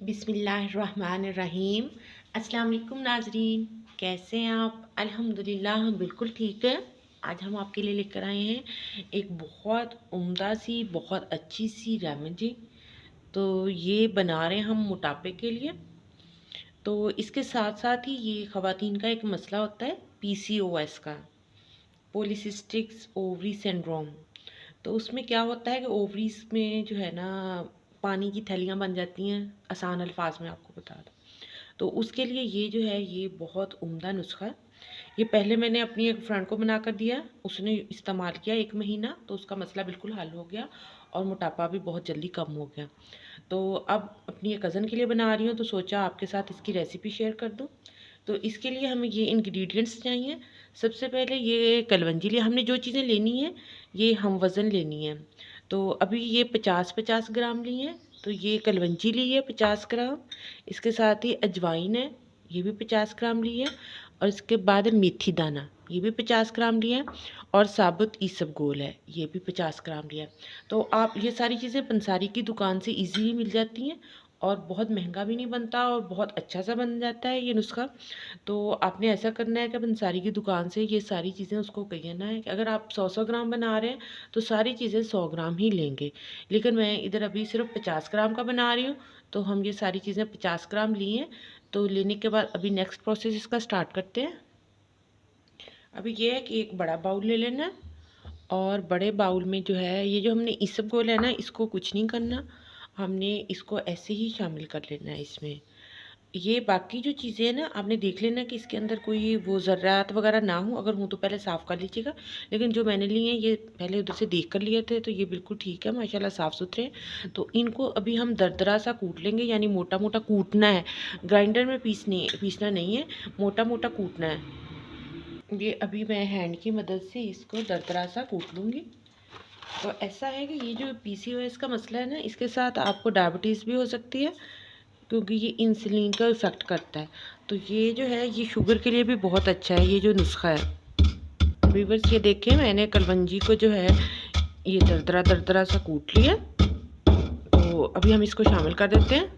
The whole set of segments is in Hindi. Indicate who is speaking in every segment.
Speaker 1: बिस्मिल्लाहिर्रहमानिर्रहीम। अस्सलाम वालेकुम नाजरीन, कैसे हैं आप? अल्हम्दुलिल्लाह हम बिल्कुल ठीक है। आज हम आपके लिए लेकर आए हैं एक बहुत उम्दा सी बहुत अच्छी सी रेमेडी। तो ये बना रहे हैं हम मोटापे के लिए। तो इसके साथ साथ ही ये ख़वातीन का एक मसला होता है PCOS का, पॉलीसिस्टिक ओवरी सिंड्रोम। तो उसमें क्या होता है कि ओवरीज में जो है ना पानी की थैलियाँ बन जाती हैं, आसान अल्फाज में आपको बता दूँ। तो उसके लिए ये जो है ये बहुत उम्दा नुस्खा है। ये पहले मैंने अपनी एक फ्रेंड को बना कर दिया, उसने इस्तेमाल किया 1 महीना, तो उसका मसला बिल्कुल हल हो गया और मोटापा भी बहुत जल्दी कम हो गया। तो अब अपनी एक कज़न के लिए बना रही हूँ, तो सोचा आपके साथ इसकी रेसिपी शेयर कर दूँ। तो इसके लिए हमें ये इंग्रेडिएंट्स चाहिए। सबसे पहले ये कलवंजी लिए हमने जो चीज़ें लेनी है ये हम वज़न लेनी है। तो अभी ये 50-50 ग्राम ली है। तो ये कलवंजी ली है 50 ग्राम। इसके साथ ही अजवाइन है, ये भी 50 ग्राम ली है। और इसके बाद मेथी दाना, ये भी 50 ग्राम लिया है। और साबुत ईसबगोल है, ये भी 50 ग्राम लिया है। तो आप ये सारी चीज़ें पंसारी की दुकान से ईज़िली मिल जाती हैं और बहुत महंगा भी नहीं बनता और बहुत अच्छा सा बन जाता है ये नुस्खा। तो आपने ऐसा करना है कि पंसारी की दुकान से ये सारी चीज़ें उसको कहना है कि अगर आप 100-100 ग्राम बना रहे हैं तो सारी चीज़ें 100 ग्राम ही लेंगे। लेकिन मैं इधर अभी सिर्फ 50 ग्राम का बना रही हूँ, तो हम ये सारी चीज़ें 50 ग्राम ली हैं। तो लेने के बाद अभी नेक्स्ट प्रोसेस इसका स्टार्ट करते हैं। अभी ये है कि एक बड़ा बाउल ले लेना है और बड़े बाउल में जो है ये जो हमने इसबगोल है ना, इसको कुछ नहीं करना, हमने इसको ऐसे ही शामिल कर लेना है इसमें। ये बाकी जो चीज़ें हैं ना, आपने देख लेना कि इसके अंदर कोई वो ज़र्रात वगैरह ना हो, अगर हो तो पहले साफ़ कर लीजिएगा। लेकिन जो मैंने लिए हैं ये पहले उधर से देख कर लिए थे, तो ये बिल्कुल ठीक है, माशाल्लाह साफ़ सुथरे हैं। तो इनको अभी हम दरदरा सा कूट लेंगे, यानी मोटा मोटा कूटना है, ग्राइंडर में पीसना नहीं है, मोटा मोटा कूटना है। ये अभी मैं हैंड की मदद से इसको दरदरा सा कूट लूँगी। तो ऐसा है कि ये जो PCOS का मसला है ना, इसके साथ आपको डायबिटीज़ भी हो सकती है, क्योंकि ये इंसुलिन का इफ़ेक्ट करता है। तो ये जो है ये शुगर के लिए भी बहुत अच्छा है, ये जो नुस्खा है। व्यूअर्स ये देखिए मैंने कलवंजी को जो है ये दरदरा दरदरा सा कूट लिया। तो अभी हम इसको शामिल कर देते हैं।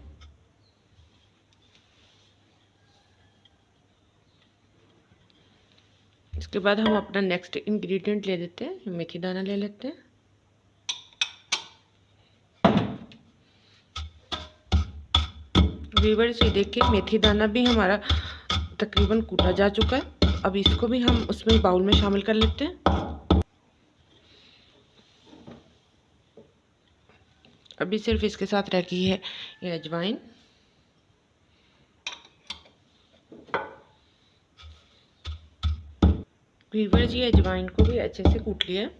Speaker 1: इसके बाद हम अपना नेक्स्ट इंग्रेडिएंट ले लेते हैं, मेथी दाना ले लेते हैं। व्यूअर्स ये देखिए मेथी दाना भी हमारा तकरीबन कूटा जा चुका है। अब इसको भी हम उसमें बाउल में शामिल कर लेते हैं। अभी सिर्फ इसके साथ रह गई है ये अजवाइन। व्यूअर्स ये अजवाइन को भी अच्छे से कूट लिया है।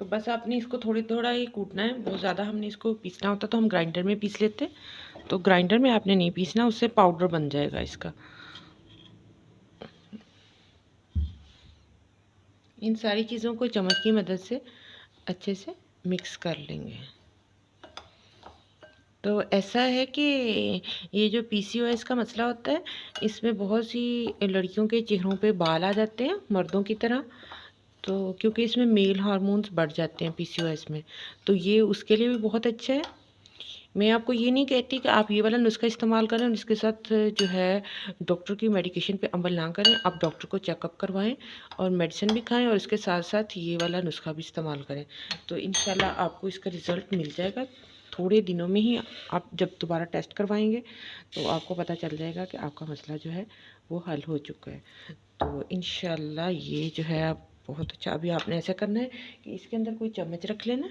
Speaker 1: तो बस आपने इसको थोड़ी थोड़ा ही कूटना है, बहुत ज़्यादा हमने इसको पीसना होता तो हम ग्राइंडर में पीस लेते। तो ग्राइंडर में आपने नहीं पीसना, उससे पाउडर बन जाएगा इसका। इन सारी चीज़ों को चम्मच की मदद से अच्छे से मिक्स कर लेंगे। तो ऐसा है कि ये जो PCOS का मसला होता है, इसमें बहुत सी लड़कियों के चेहरों पे बाल आ जाते हैं मर्दों की तरह। तो क्योंकि इसमें मेल हार्मोन्स बढ़ जाते हैं PCOS में, तो ये उसके लिए भी बहुत अच्छा है। मैं आपको ये नहीं कहती कि आप ये वाला नुस्खा इस्तेमाल करें और इसके साथ जो है डॉक्टर की मेडिकेशन पे अमल ना करें। आप डॉक्टर को चेकअप करवाएं और मेडिसिन भी खाएं और इसके साथ साथ ये वाला नुस्खा भी इस्तेमाल करें। तो इंशाल्लाह आपको इसका रिज़ल्ट मिल जाएगा थोड़े दिनों में ही। आप जब दोबारा टेस्ट करवाएंगे तो आपको पता चल जाएगा कि आपका मसला जो है वो हल हो चुका है। तो इंशाल्लाह ये जो है आप बहुत अच्छा। अभी आपने ऐसा करना है कि इसके अंदर कोई चम्मच रख लेना।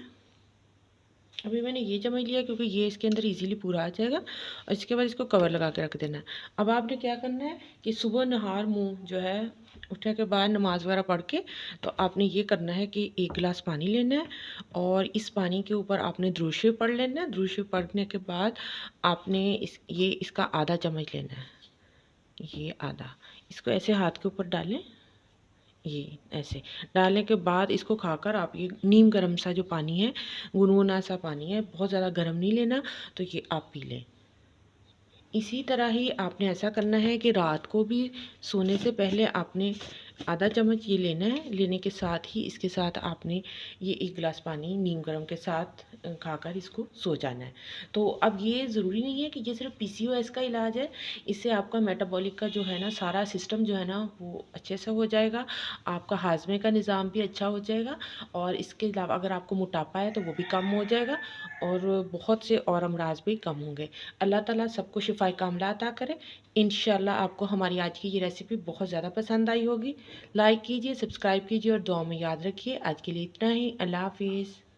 Speaker 1: अभी मैंने ये चम्मच लिया क्योंकि ये इसके अंदर इजीली पूरा आ जाएगा और इसके बाद इसको कवर लगा के रख देना है। अब आपने क्या करना है कि सुबह नहार मुँह जो है उठने के बाद नमाज वगैरह पढ़ के, तो आपने ये करना है कि 1 गिलास पानी लेना है और इस पानी के ऊपर आपने दुरूद शरीफ पढ़ लेना है। दुरूद शरीफ पढ़ने के बाद आपने इसका आधा चम्मच लेना है, ये आधा। इसको ऐसे हाथ के ऊपर डालें, ये ऐसे डालने के बाद इसको खाकर आप ये नीम गर्म सा जो पानी है, गुनगुना सा पानी है, बहुत ज़्यादा गर्म नहीं लेना, तो ये आप पी लें। इसी तरह ही आपने ऐसा करना है कि रात को भी सोने से पहले आपने आधा चम्मच ये लेना है। लेने के साथ ही इसके साथ आपने ये 1 गिलास पानी नीम गर्म के साथ खाकर इसको सो जाना है। तो अब ये ज़रूरी नहीं है कि ये सिर्फ पीसीओएस का इलाज है, इससे आपका मेटाबॉलिक का जो है ना सारा सिस्टम जो है ना वो अच्छे से हो जाएगा, आपका हाज़मे का निज़ाम भी अच्छा हो जाएगा और इसके अलावा अगर आपको मोटापा है तो वो भी कम हो जाएगा और बहुत से और अमराज़ भी कम होंगे। अल्लाह ताला सबको शिफ़ाए कामिला अता करे। इंशाअल्लाह आपको हमारी आज की ये रेसिपी बहुत ज़्यादा पसंद आई होगी। लाइक कीजिए, सब्सक्राइब कीजिए और दुआ में याद रखिए। आज के लिए इतना ही। अल्लाह हाफ़िज़।